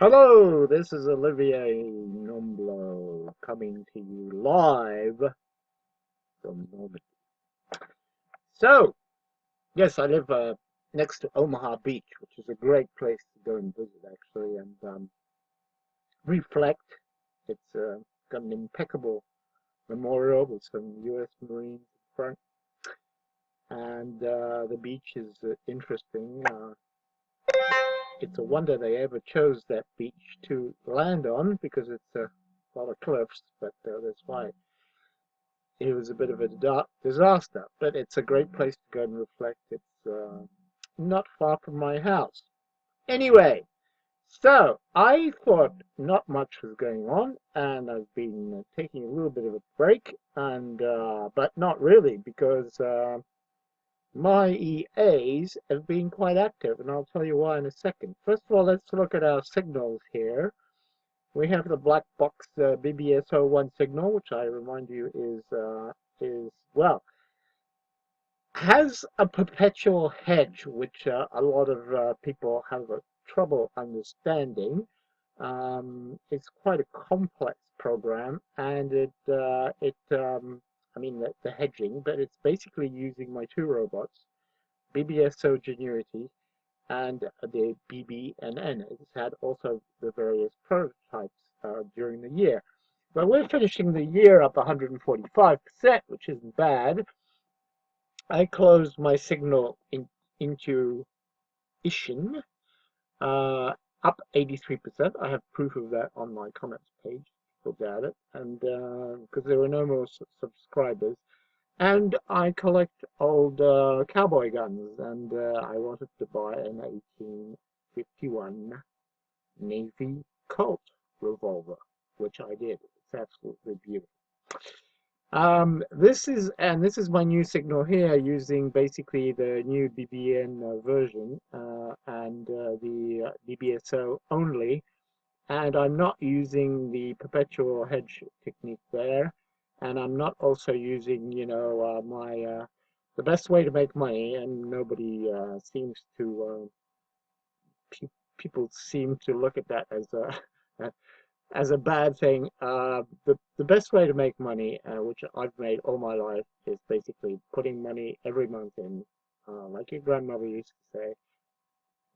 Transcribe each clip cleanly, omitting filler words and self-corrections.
Hello, this is Olivier Nomblo coming to you live from Normandy. So, yes, I live next to Omaha Beach, which is a great place to go and visit actually, and reflect. It's got an impeccable memorial with some U.S. Marines in front, and the beach is interesting. It's a wonder they ever chose that beach to land on because it's a lot of cliffs, but that's why it was a bit of a disaster. But it's a great place to go and reflect. It's not far from my house. Anyway, so I thought not much was going on, and I've been taking a little bit of a break, and but not really because my EAs have been quite active, and I'll tell you why in a second. First of all, let's look at our signals here. We have the black box BBSO1 signal, which I remind you is well has a perpetual hedge, which a lot of people have trouble understanding. It's quite a complex program, and I mean the hedging, but it's basically using my two robots, BBSO Genuity and the BBNN. It's had also the various prototypes during the year. But we're finishing the year up 145%, which isn't bad. I closed my signal into Ishin, uh, up 83%. I have proof of that on my comments page. People doubt it, and because there were no more subscribers. And I collect old cowboy guns, and I wanted to buy an 1851 Navy Colt revolver, which I did. It's absolutely beautiful. This is my new signal here using basically the new BBN version and the BBSO only, and I'm not using the perpetual hedge technique there, and I'm not also using my the best way to make money, and nobody seems to pe people seem to look at that as a as a bad thing. The best way to make money, which I've made all my life, is basically putting money every month in, like your grandmother used to say.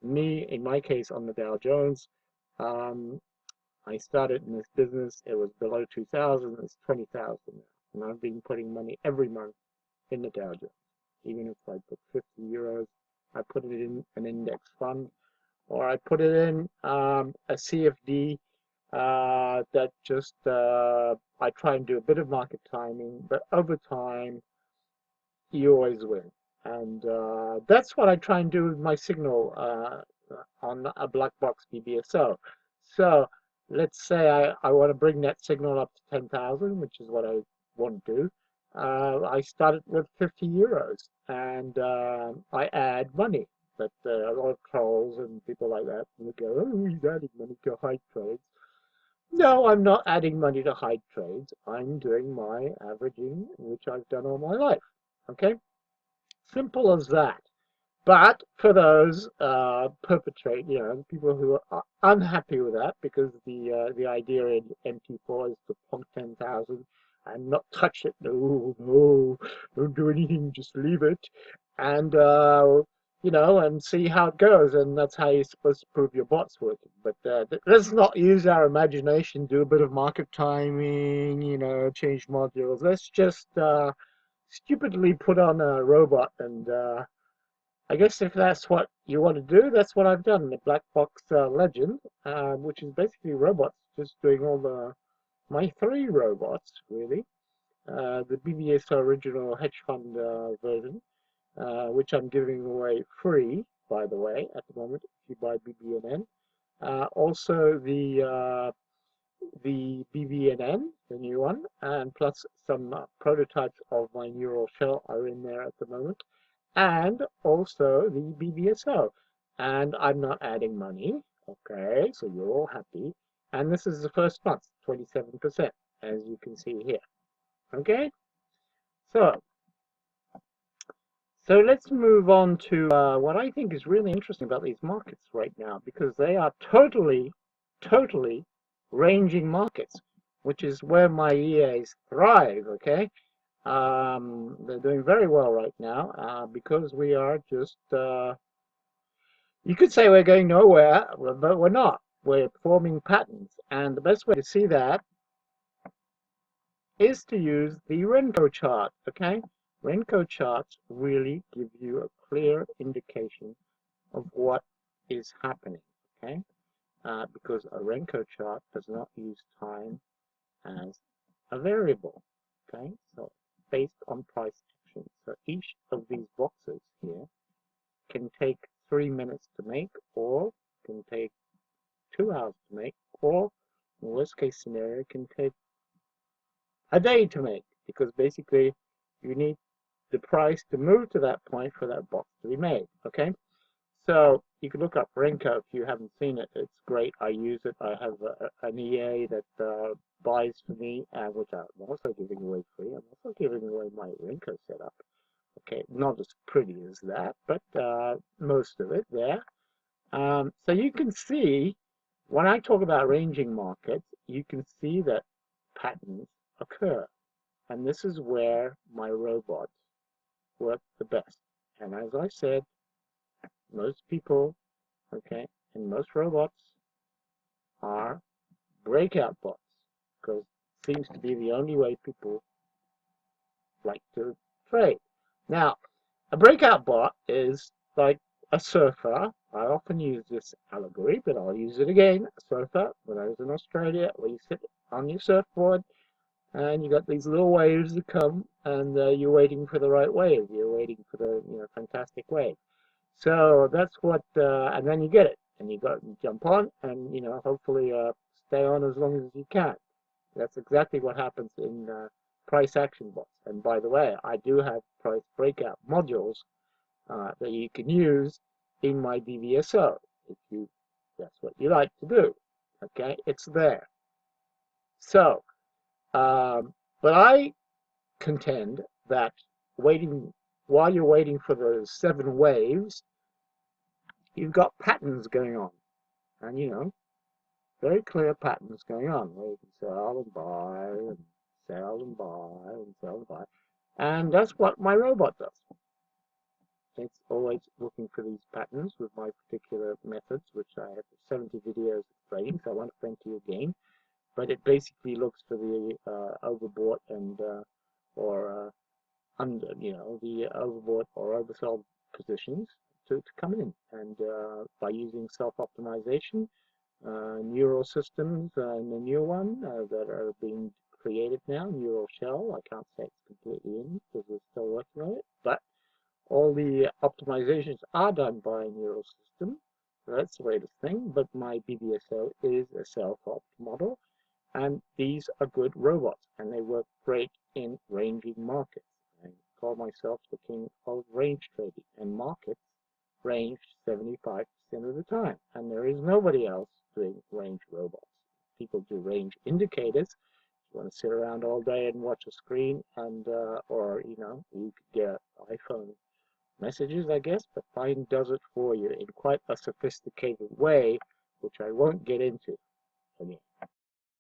Me, in my case, on the Dow Jones, um, I started in this business. It was below 2,000. It's 20,000 now, and I've been putting money every month in the Dow Jones. Even if I put 50 euros, I put it in an index fund, or I put it in a CFD that just I try and do a bit of market timing, but over time you always win, and that's what I try and do with my signal on a black box BBSO. So let's say I want to bring that signal up to 10,000, which is what I want to do. I start it with 50 euros, and I add money. But a lot of trolls and people like that will go, "Oh, he's adding money to hide trades." No, I'm not adding money to hide trades. I'm doing my averaging, which I've done all my life. Okay? Simple as that. But for those people who are unhappy with that, because the idea in MT4 is to plunk 10,000 and not touch it. No, no, don't do anything, just leave it, and and see how it goes. And that's how you're supposed to prove your bot's working. But let's not use our imagination. Do a bit of market timing. Change modules. Let's just stupidly put on a robot and. I guess if that's what you want to do, that's what I've done. The Black Box Legend, which is basically robots just doing all my three robots, really. The BBS original hedge fund version, which I'm giving away free, by the way, at the moment, if you buy BBNN. Also the BBNN, the new one, and plus some prototypes of my neural shell are in there at the moment, and also the BBSO. And I'm not adding money. Okay, so you're all happy. And this is the first month, 27%, as you can see here. Okay, so let's move on to what I think is really interesting about these markets right now, because they are totally totally ranging markets, which is where my EAs thrive, okay? They're doing very well right now because we are just, you could say we're going nowhere, but we're not. We're forming patterns. And the best way to see that is to use the Renko chart, okay? Renko charts really give you a clear indication of what is happening, okay? Because a Renko chart does not use time as a variable, okay? So based on price action. So each of these boxes here can take 3 minutes to make, or can take 2 hours to make, or in the worst case scenario can take a day to make, because basically you need the price to move to that point for that box to be made, okay? So you can look up Renko if you haven't seen it. It's great. I use it. I have an EA that buys for me, which I'm also giving away free. I'm also giving away my Renko setup. Okay, not as pretty as that, but most of it there. So you can see, when I talk about ranging markets, you can see that patterns occur. And this is where my robots work the best. And as I said, most people, okay, and most robots are breakout bots, because it seems to be the only way people like to trade. Now, a breakout bot is like a surfer. I often use this allegory, but I'll use it again. A surfer, when I was in Australia, where you sit on your surfboard and you got these little waves that come, and you're waiting for the right wave. You're waiting for the fantastic wave. So that's what, and then you get it, and you jump on, and hopefully stay on as long as you can. That's exactly what happens in price action bots. And by the way, I do have price breakout modules that you can use in my DVSO if that's what you like to do. Okay, it's there. So, but I contend that while you're waiting for the 7 waves, you've got patterns going on, and very clear patterns going on where you can sell and buy and sell and buy and sell and buy, and that's what my robot does. It's always looking for these patterns with my particular methods, which I have 70 videos explaining, so I won't explain to you again. But it basically looks for the overbought and or under, the overbought or oversold positions to come in, and by using self-optimization, neural systems, and the new one that are being created now, Neural Shell. I can't say it's completely in because we're still working on it, but all the optimizations are done by a neural system. So that's the latest thing, but my BBSO is a self-opt model, and these are good robots, and they work great in ranging markets. I call myself the king of range trading, and markets range 75% of the time, and there is nobody else doing range robots. People do range indicators. You want to sit around all day and watch a screen, and or you could get iPhone messages, I guess, but mine does it for you in quite a sophisticated way, which I won't get into. Again.